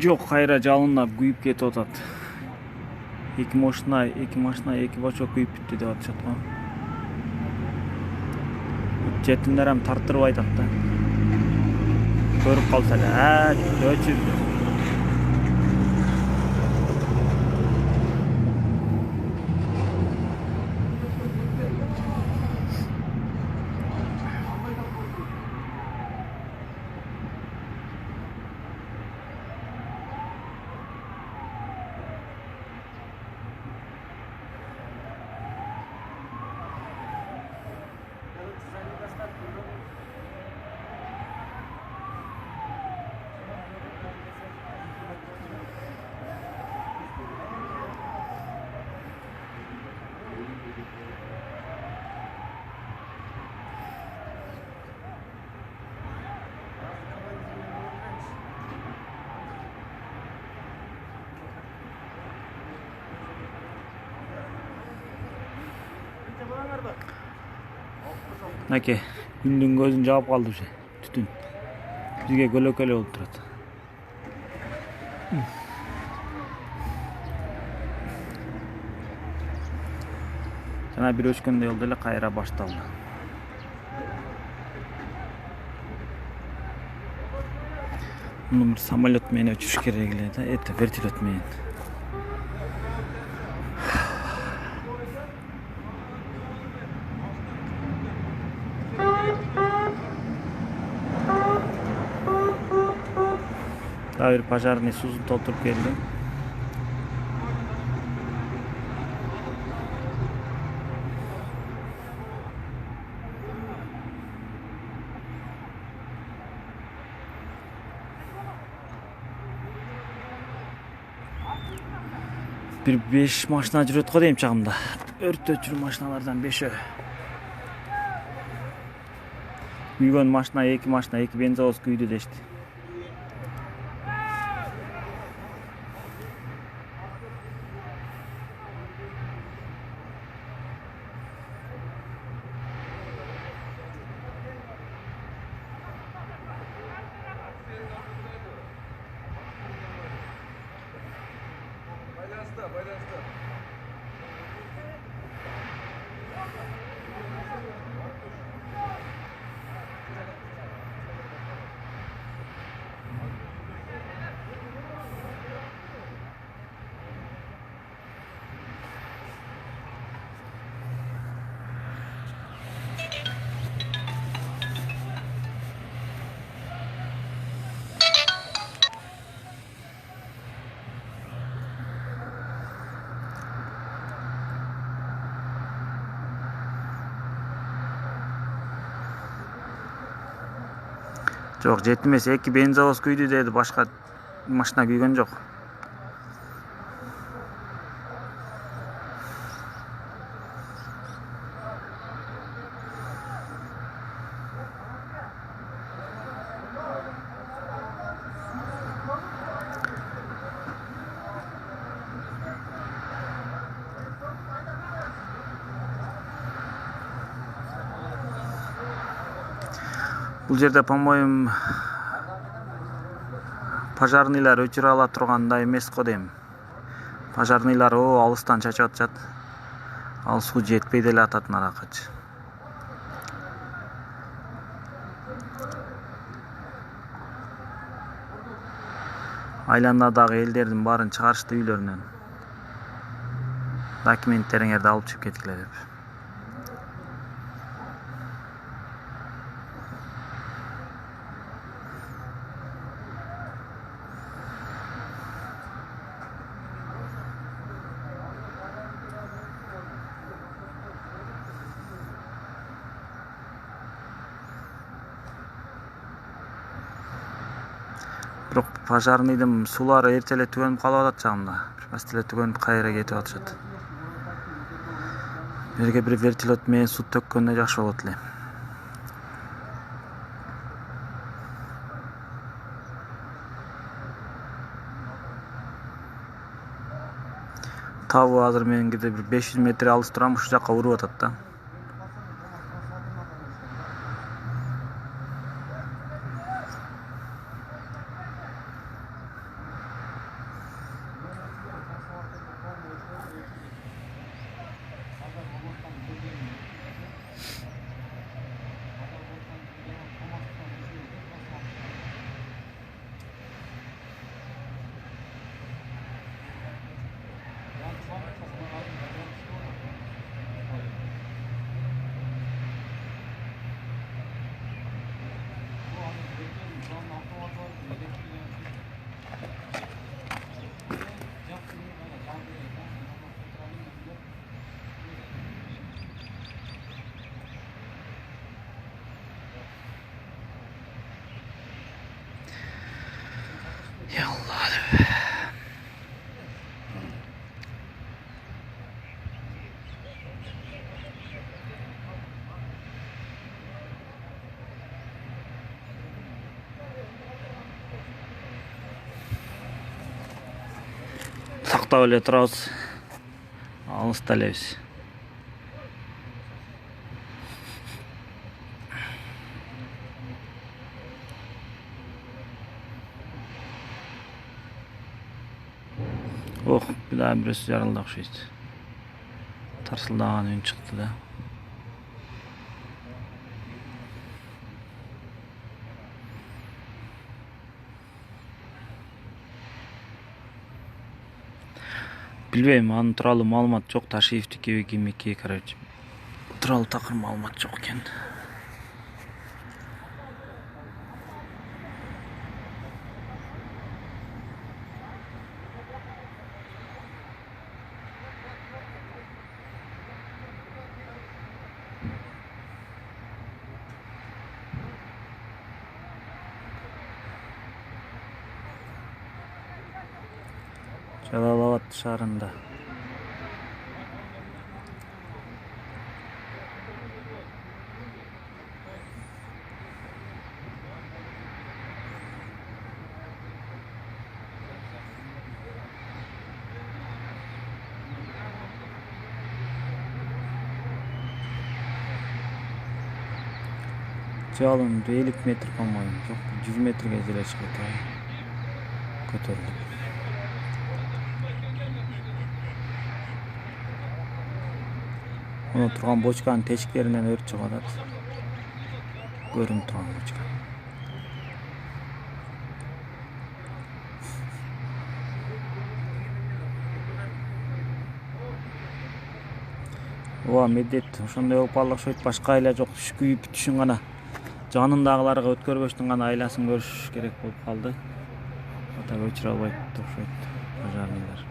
Жок, кайра жалынап күйүп кетип атат. Эки машина, эки бачок күйүп бүттү деп атышат го. Жетимдер ham тартырбай атат да. Көрүп калса эле, өчүрдү. Наке, күндүн көзүн жаап калды уже. Түтүн. Бизге көлөкөлө болуп турат. Жана бир өчкөндөй болду эле, кайра башталды. Муну бир самолет менен өчүрүш керек эле да, вертолет менен. Бир пожарный суусун толтуруп келди. Bir 5 машина жүрөт го дейм чагымда. Өрт өчүрүү машиналардан 5-өө. Күйгөн машина, эки бензовоз күйдү дешти. Жок, жетмес, эки бензовоз күйдү деди, башка машина күйгөн жок. Бул жерде, по-моему, пожарныйлар өчүрө ала тургандай эмес го дейм. Пожарныйлар алыстан чачып атышат. Ал суу жетпей деле атат наракачы. Айланадагы элдердин баарын чыгарышты үйлөрүнөн. Документтериңерди алып чыгып кеткиле деп. Бирок пожарныйдын суулары эрте эле түгөнүп калып атат чагымда. Бирпасты эле түгөнүп кайра кетип атышат. Берге бир вертолет менен суу төккөндө жакшы болот эле. Табы азыр менен бир 500 метр алыс турам, ушул жакка уруп атат да. Yallah. Сактап эле турабыз. Алыста элебиз. Ох, bir birisi жарылды окшойт. Тарсылдаган үн чыкты да. Билбейм, анын тууралуу маалымат жок. Ташиевдики кимики, короче. Тууралуу такыр маалымат жок экен. Жалал-Абад шаарында. Жалын 50 метр по-моему, жок, 100 метрге желе чыгат. Көтөрүлүп. Мына турган бочканын тешиктеринен өрт чыгып атат. Көрүнүп турган бочка. Ооба, медет ошондой болуп калды окшойт, башка айла жок. Күйүп түшүн гана. Жанындагыларга өткөрбөштүн гана айласын көрүш керек болуп калды. Ата өчүрө албайт окшойт пожарныйлар.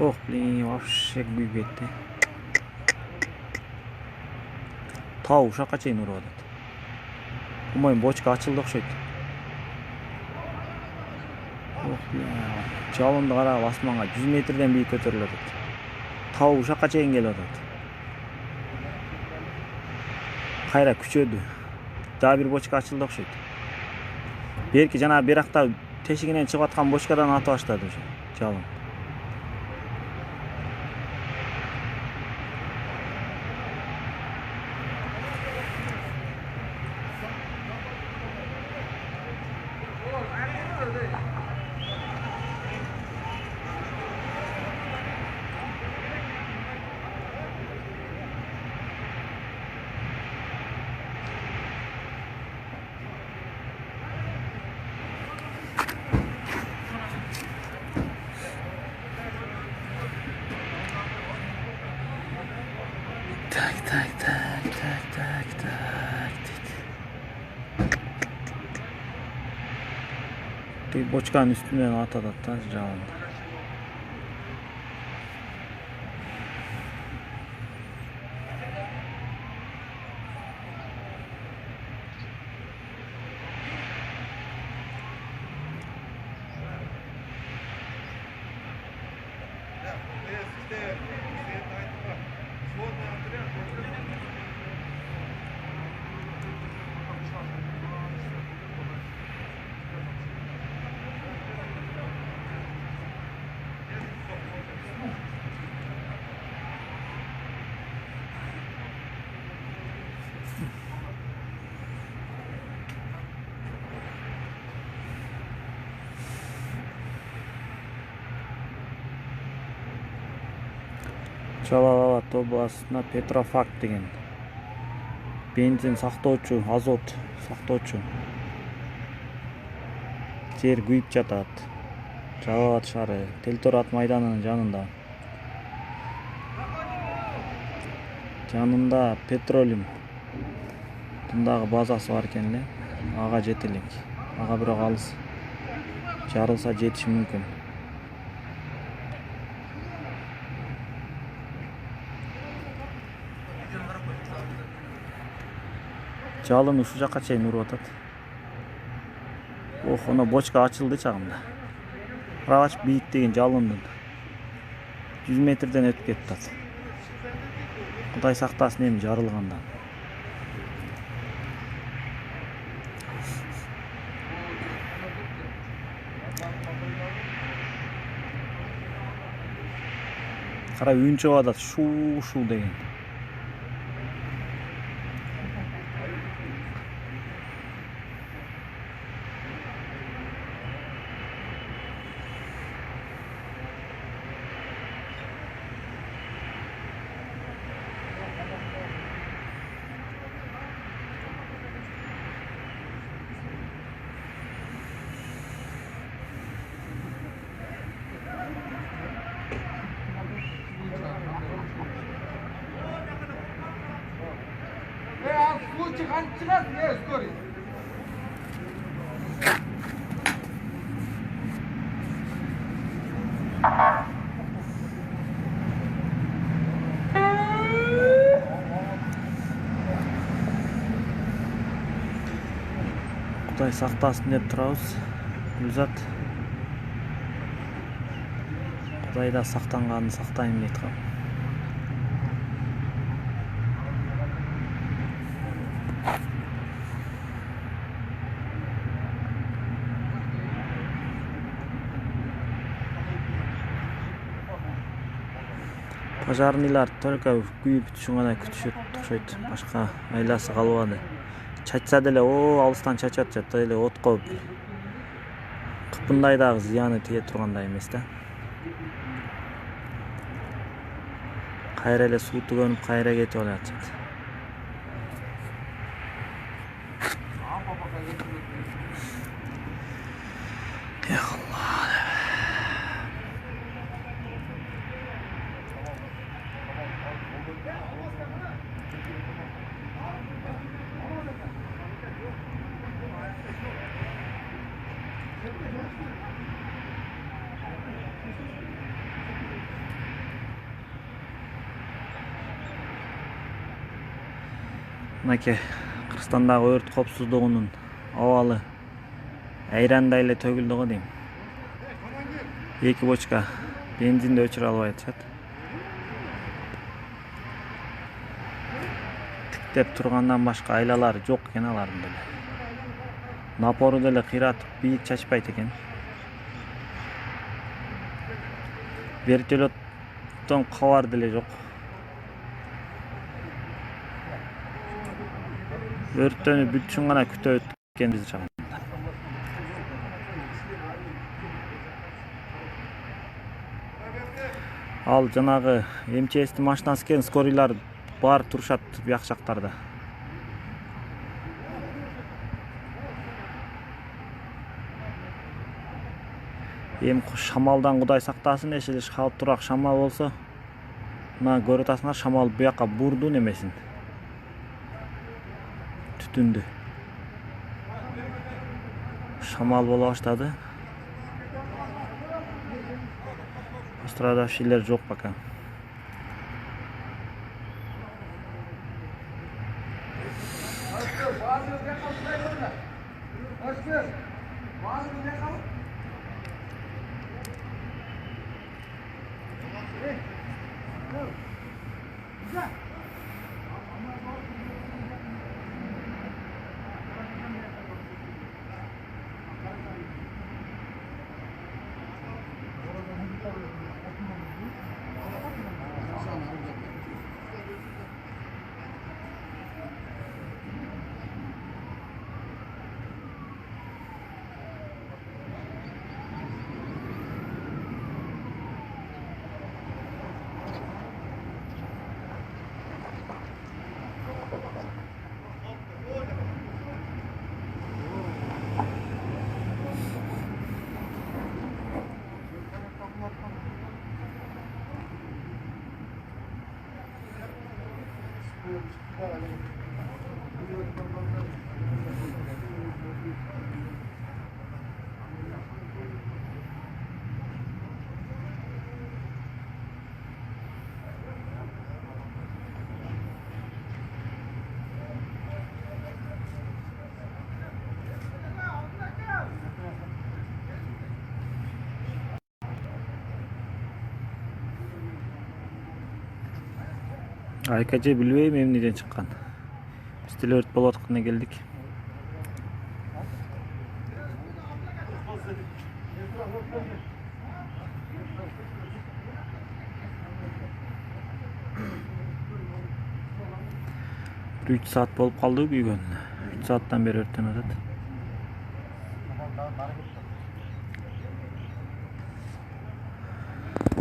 Ох, блин, вообще күйүп кетти. Тау ушакка чейин уруп атат. По-моему, бочка ачылды окшойт. Ох, блин. Жалынды карап асманга 100 метрден бийик көтөрүлүп атат. Тау ушакка чейин келип атат. Кайра күчөдү. Дагы бир бочка ачылды окшойт. Берки жана биракта тешигинен чыгып аткан бочкадан ата баштады уже жалын. Тиги бочканын үстүнөн атат да жалын. Жалал-Абад областына Петрофак деген бензин сактоочу, азот сактоочу жер күйүп жатат. Жалал-Абад шаары Телторат майданынын жанында. Жанында Петролиум тындагы базасы бар экен эле. Ага жете элек. Ага бирок алыс. Жарылса жетиши мүмкүн. Жалын ушул жакка чейин уруп атат. Ох, она бочка ачылды чагында. Карабач бийиктеген жалындын 100 метрден өтүп кетти. Кудай сактасын эми жарылгандан. Кара үн чыгып атат, шу деген. Случай антираз не истории. Кудай сактасын деп турабыз. Гүлзат. Кудай да сактанганын сактайын дейт. Пожарныйлар только күйүп бүтүшүн гана күтүшөт окшойт. Башка айласы калбады. Чачса деле алыстан чачат, жатта эле отко кыпындай дагы зыяны тие тургандай эмес да. Кайра эле суу төгөнүп, кайра кетип алат. Мынакей Кыргызстандагы өрт коопсуздугунун абалы айрандай эле төгүлдү го дейм. 2 бочка бензинди өчүрө албай атышат. Тиктеп тургандан башка айлалары жок экен алардын деле. Напору деле кыйратып бийик чачпайт экен. Вертолеттон кабар деле жок. Өрттөнүп бүтүшүн гана күтөп өткенбиз чагында. Ал жанагы МЧСтин машинасы келген, скорийлар бар турушат бияк жактарда. Шамалдан Кудай сактасын, эшеле турак шамал болсо, мына көрүп атасыңар, шамал буякка бурду немесин. Түтүндү. Шамал боло баштады. Пострадавшийлер жок пока. Айкачы билбейм эмнеден чыккан. Биз деле өрт болуп атканда келдик. Bir 3 saat болуп калды күйгөнүнө. 3 сааттан бери өрттөнүп атат.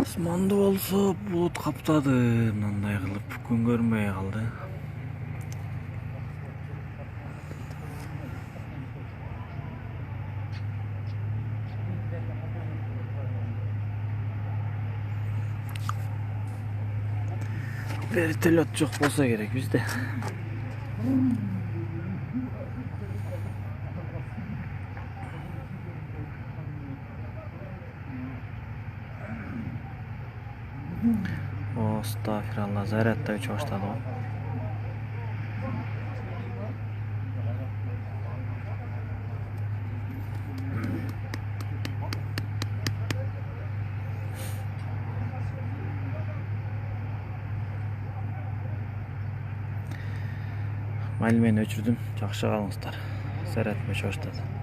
Асманды болсо булут каптады, мындай кылып күн көрүнбөй калды. Вертолет жок болсо керек бизде. Astagfirullah, zaryat da uça başladı o. Mailmeni öçürdüm, жақсы қалыңыздар. Zaryat uça başladı.